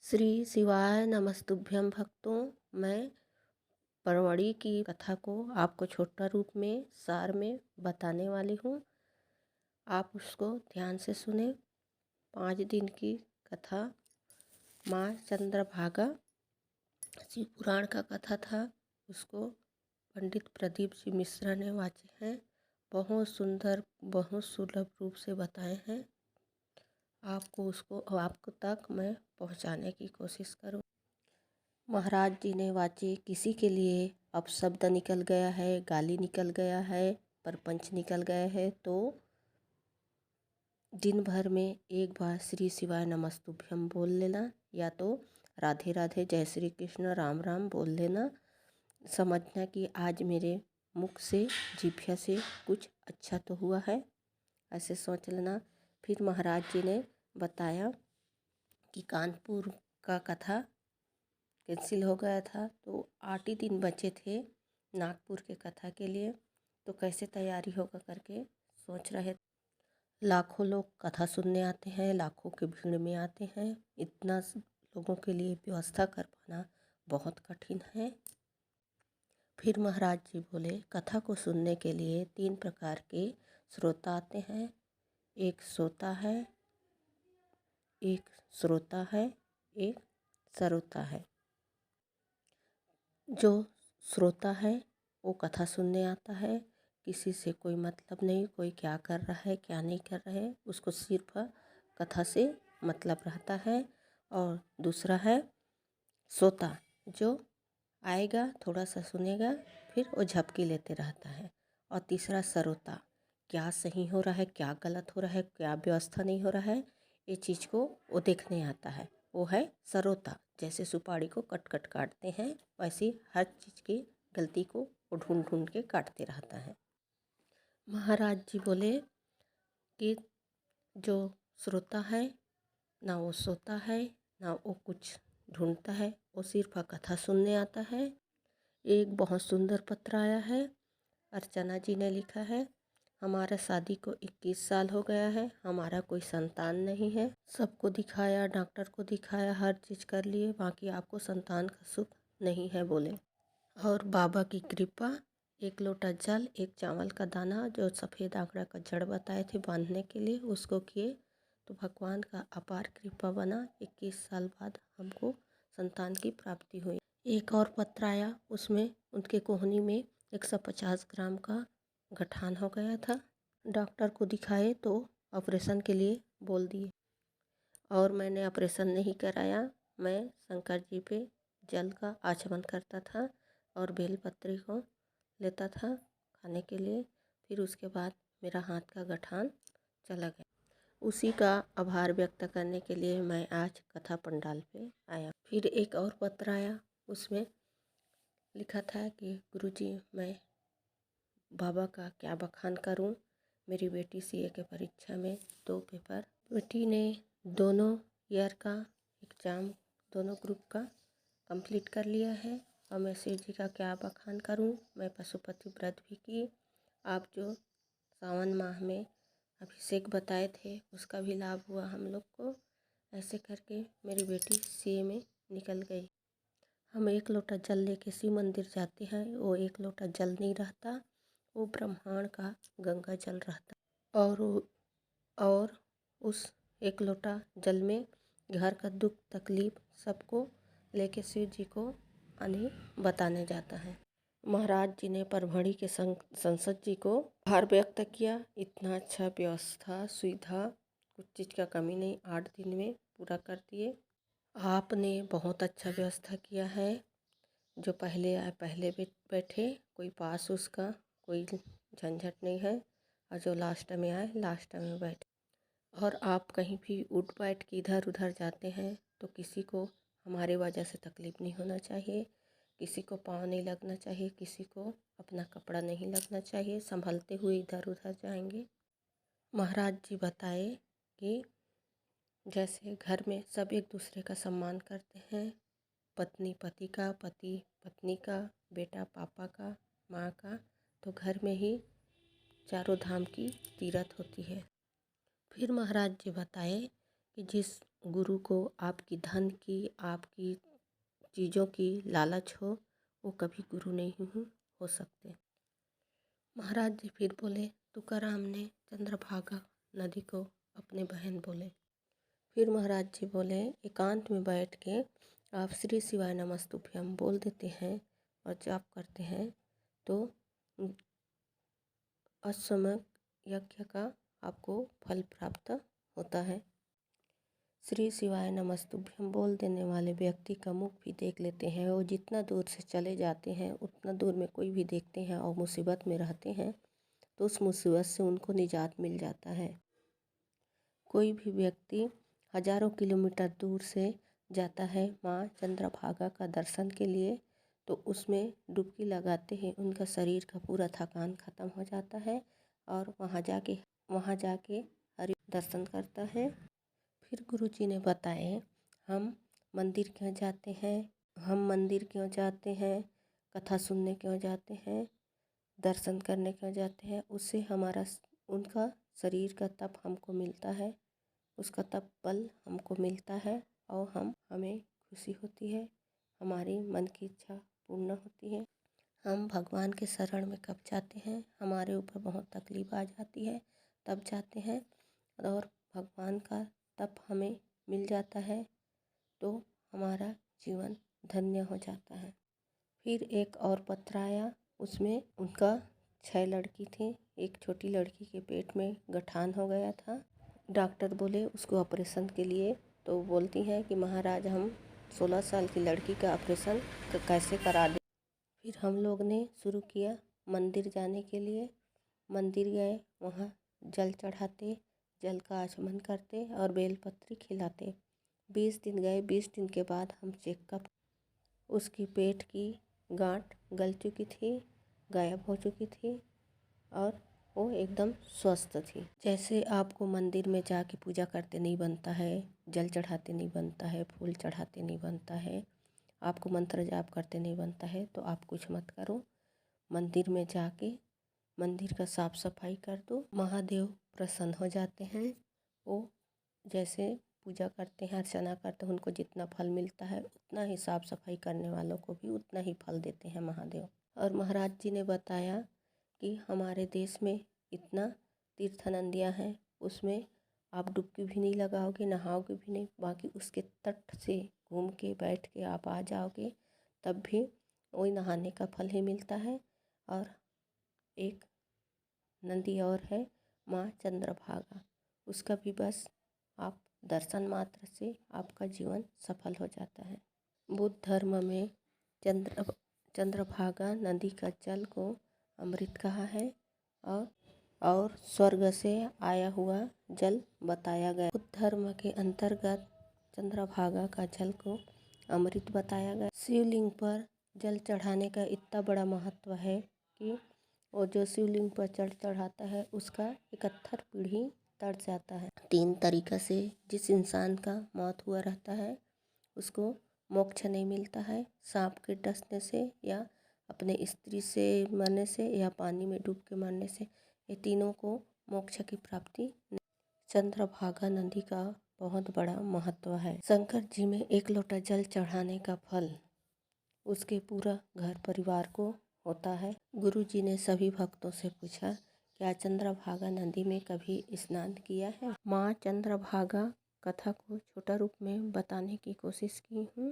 श्री शिवाय नमस्तुभ्यं भक्तों। मैं परवड़ी की कथा को आपको छोटा रूप में सार में बताने वाली हूँ। आप उसको ध्यान से सुने। 5 दिन की कथा माँ चंद्रभागा शिव पुराण का कथा था। उसको पंडित प्रदीप जी मिश्रा ने वाचे हैं। बहुत सुंदर बहुत सुलभ रूप से बताए हैं। आपको तक मैं पहुँचाने की कोशिश करूँ। महाराज जी ने वाचे किसी के लिए अपशब्द निकल गया है, गाली निकल गया है, परपंच निकल गया है तो दिन भर में एक बार श्री शिवाय नमस्तुभ्यम बोल लेना, या तो राधे राधे जय श्री कृष्ण राम राम बोल लेना। समझना कि आज मेरे मुख से जिभ्या से कुछ अच्छा तो हुआ है, ऐसे सोच लेना। फिर महाराज जी ने बताया कि कानपुर का कथा कैंसिल हो गया था तो 8 ही दिन बचे थे नागपुर के कथा के लिए, तो कैसे तैयारी होगा करके सोच रहे। लाखों लोग कथा सुनने आते हैं, लाखों की भीड़ में आते हैं। इतना लोगों के लिए व्यवस्था कर पाना बहुत कठिन है। फिर महाराज जी बोले कथा को सुनने के लिए 3 प्रकार के श्रोता आते हैं। एक श्रोता है, एक श्रोता है, एक सरोता है। जो श्रोता है वो कथा सुनने आता है, किसी से कोई मतलब नहीं, कोई क्या कर रहा है क्या नहीं कर रहा है, उसको सिर्फ कथा से मतलब रहता है। और दूसरा है श्रोता, जो आएगा थोड़ा सा सुनेगा फिर वो झपकी लेते रहता है। और तीसरा सरोता, क्या सही हो रहा है क्या गलत हो रहा है, क्या व्यवस्था नहीं हो रहा है, ये चीज़ को वो देखने आता है, वो है सरोता। जैसे सुपारी को कट कट काटते हैं वैसे हर चीज़ की गलती को वो ढूंढ ढूंढ के काटते रहता है। महाराज जी बोले कि जो श्रोता है ना वो सोता है ना वो कुछ ढूंढता है, वो सिर्फ कथा सुनने आता है। एक बहुत सुंदर पत्र आया है। अर्चना जी ने लिखा है, हमारा शादी को 21 साल हो गया है, हमारा कोई संतान नहीं है। सबको दिखाया, डॉक्टर को दिखाया, हर चीज़ कर लिए, बाकी आपको संतान का सुख नहीं है बोले। और बाबा की कृपा, 1 लोटा जल, 1 चावल का दाना, जो सफ़ेद आंकड़ा का जड़ बताए थे बांधने के लिए, उसको किए तो भगवान का अपार कृपा बना। 21 साल बाद हमको संतान की प्राप्ति हुई। एक और पत्र आया, उसमें उनके कोहनी में 150 ग्राम का गठान हो गया था। डॉक्टर को दिखाए तो ऑपरेशन के लिए बोल दिए, और मैंने ऑपरेशन नहीं कराया। मैं शंकर जी पे जल का आचमन करता था और बेलपत्री को लेता था खाने के लिए। फिर उसके बाद मेरा हाथ का गठान चला गया। उसी का आभार व्यक्त करने के लिए मैं आज कथा पंडाल पे आया। फिर एक और पत्र आया, उसमें लिखा था कि गुरुजी मैं बाबा का क्या बखान करूं। मेरी बेटी सीए के परीक्षा में 2 पेपर, बेटी ने दोनों ईयर का एग्ज़ाम दोनों ग्रुप का कंप्लीट कर लिया है। और मैं शिव जी का क्या बखान करूं। मैं पशुपति व्रत भी की। आप जो सावन माह में अभिषेक बताए थे उसका भी लाभ हुआ हम लोग को। ऐसे करके मेरी बेटी सीए में निकल गई। हम 1 लोटा जल लेके शिव मंदिर जाते हैं, वो 1 लोटा जल नहीं रहता, वो ब्रह्मांड का गंगा जल रहता। और उस 1 लोटा जल में घर का दुख तकलीफ सबको लेके शिव जी को बताने जाता है। महाराज जी ने परभणी के संसद जी को आभार व्यक्त किया। इतना अच्छा व्यवस्था सुविधा, कुछ चीज़ का कमी नहीं, 8 दिन में पूरा कर दिए। आपने बहुत अच्छा व्यवस्था किया है। जो पहले आए पहले बैठे, कोई पास उसका कोई झंझट नहीं है, और जो लास्ट में आए लास्ट में बैठे। और आप कहीं भी उठ बैठ के इधर उधर जाते हैं तो किसी को हमारे वजह से तकलीफ़ नहीं होना चाहिए, किसी को पाँव नहीं लगना चाहिए, किसी को अपना कपड़ा नहीं लगना चाहिए, संभलते हुए इधर उधर जाएंगे। महाराज जी बताए कि जैसे घर में सब एक दूसरे का सम्मान करते हैं, पत्नी पति का, पति पत्नी का, बेटा पापा का, माँ का, तो घर में ही चारों धाम की तीरथ होती है। फिर महाराज जी बताए कि जिस गुरु को आपकी धन की, आपकी चीज़ों की लालच हो, वो कभी गुरु नहीं हो सकते। महाराज जी फिर बोले, तुकाराम ने चंद्रभागा नदी को अपने बहन बोले। फिर महाराज जी बोले, एकांत में बैठ के आप श्री शिवाय नमस्तुभ्यम बोल देते हैं और जाप करते हैं तो अश्वमेध यज्ञ का आपको फल प्राप्त होता है। श्री शिवाय नमस्तुभ्यम बोल देने वाले व्यक्ति का मुख भी देख लेते हैं। वो जितना दूर से चले जाते हैं उतना दूर में कोई भी देखते हैं और मुसीबत में रहते हैं तो उस मुसीबत से उनको निजात मिल जाता है। कोई भी व्यक्ति हजारों किलोमीटर दूर से जाता है माँ चंद्रभागा का दर्शन के लिए तो उसमें डुबकी लगाते ही उनका शरीर का पूरा थकान खत्म हो जाता है और वहाँ जाके हरि दर्शन करता है। फिर गुरुजी ने बताए, हम मंदिर क्यों जाते हैं, कथा सुनने क्यों जाते हैं, दर्शन करने क्यों जाते हैं। उससे उनका शरीर का तप हमको मिलता है, उसका तप बल हमको मिलता है और हमें खुशी होती है, हमारी मन की इच्छा पूर्ण होती है। हम भगवान के शरण में कब जाते हैं, हमारे ऊपर बहुत तकलीफ आ जाती है तब जाते हैं और भगवान का तप हमें मिल जाता है तो हमारा जीवन धन्य हो जाता है। फिर एक और पत्र आया, उसमें उनका 6 लड़की थी। एक छोटी लड़की के पेट में गठान हो गया था। डॉक्टर बोले उसको ऑपरेशन के लिए, तो वो बोलती हैं कि महाराज हम 16 साल की लड़की का ऑपरेशन कैसे करा दें। फिर हम लोग ने शुरू किया मंदिर जाने के लिए। मंदिर गए, वहाँ जल चढ़ाते, जल का आचमन करते और बेलपत्री खिलाते। 20 दिन गए, 20 दिन के बाद हम चेकअप, उसकी पेट की गांठ गल चुकी थी, गायब हो चुकी थी और वो एकदम स्वस्थ थी। जैसे आपको मंदिर में जाके पूजा करते नहीं बनता है, जल चढ़ाते नहीं बनता है, फूल चढ़ाते नहीं बनता है, आपको मंत्र जाप करते नहीं बनता है तो आप कुछ मत करो। मंदिर में जाके मंदिर का साफ सफाई कर दो, महादेव प्रसन्न हो जाते हैं। वो जैसे पूजा करते हैं, अर्चना करते हैं, उनको जितना फल मिलता है उतना ही साफ सफाई करने वालों को भी उतना ही फल देते हैं महादेव। और महाराज जी ने बताया कि हमारे देश में इतना तीर्थ नदियाँ हैं, उसमें आप डुबकी भी नहीं लगाओगे, नहाओगे भी नहीं, बाकी उसके तट से घूम के बैठ के आप आ जाओगे तब भी वही नहाने का फल ही मिलता है। और एक नदी और है माँ चंद्रभागा, उसका भी बस आप दर्शन मात्र से आपका जीवन सफल हो जाता है। बुद्ध धर्म में चंद्रभागा नदी का जल को अमृत कहा है और स्वर्ग से आया हुआ जल बताया गया। बुद्ध धर्म के अंतर्गत चंद्रभागा का जल को अमृत बताया गया। शिवलिंग पर जल चढ़ाने का इतना बड़ा महत्व है कि वो जो शिवलिंग पर जल चढ़ाता है उसका 71 पीढ़ी तर जाता है। 3 तरीक़ा से जिस इंसान का मौत हुआ रहता है उसको मोक्ष नहीं मिलता है, सांप के डसने से या अपने स्त्री से मरने से या पानी में डूब के मरने से, ये तीनों को मोक्ष की प्राप्ति। चंद्रभागा नदी का बहुत बड़ा महत्व है। शंकर जी में 1 लोटा जल चढ़ाने का फल उसके पूरा घर परिवार को होता है। गुरु जी ने सभी भक्तों से पूछा, क्या चंद्रभागा नदी में कभी स्नान किया है? माँ चंद्रभागा कथा को छोटा रूप में बताने की कोशिश की हूँ।